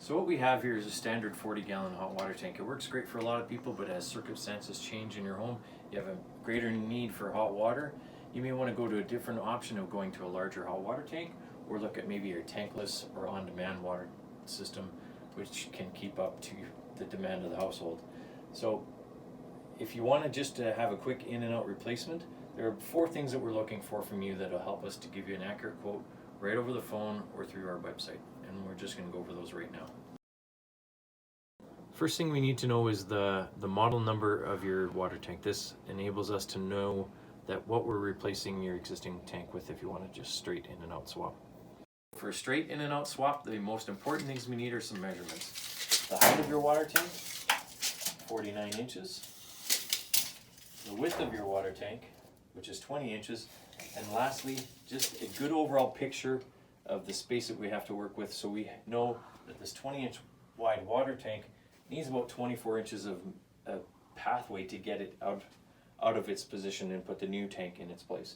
So what we have here is a standard 40-gallon hot water tank. It works great for a lot of people, but as circumstances change in your home, you have a greater need for hot water, you may want to go to a different option of going to a larger hot water tank, or look at maybe your tankless or on-demand water system, which can keep up to the demand of the household. So if you want to just have a quick in and out replacement, there are 4 things that we're looking for from you that will help us to give you an accurate quote right over the phone or through our website. And we're just going to go over those right now. First thing we need to know is the model number of your water tank. This enables us to know that what we're replacing your existing tank with if you want to just straight in and out swap. For a straight in and out swap, the most important things we need are some measurements. The height of your water tank, 49 inches. The width of your water tank, which is 20 inches. And lastly, just a good overall picture of the space that we have to work with, so we know that this 20-inch wide water tank needs about 24 inches of a pathway to get it out of its position and put the new tank in its place.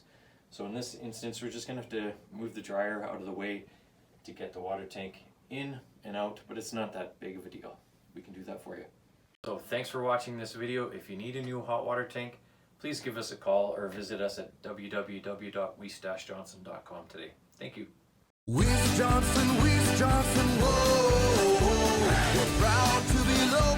So in this instance, we're just going to have to move the dryer out of the way to get the water tank in and out, but it's not that big of a deal. We can do that for you. So thanks for watching this video. If you need a new hot water tank, please give us a call or visit us at www.weiss-johnson.com today. Thank you. Weiss-Johnson, Weiss-Johnson, whoa, we're proud to be low.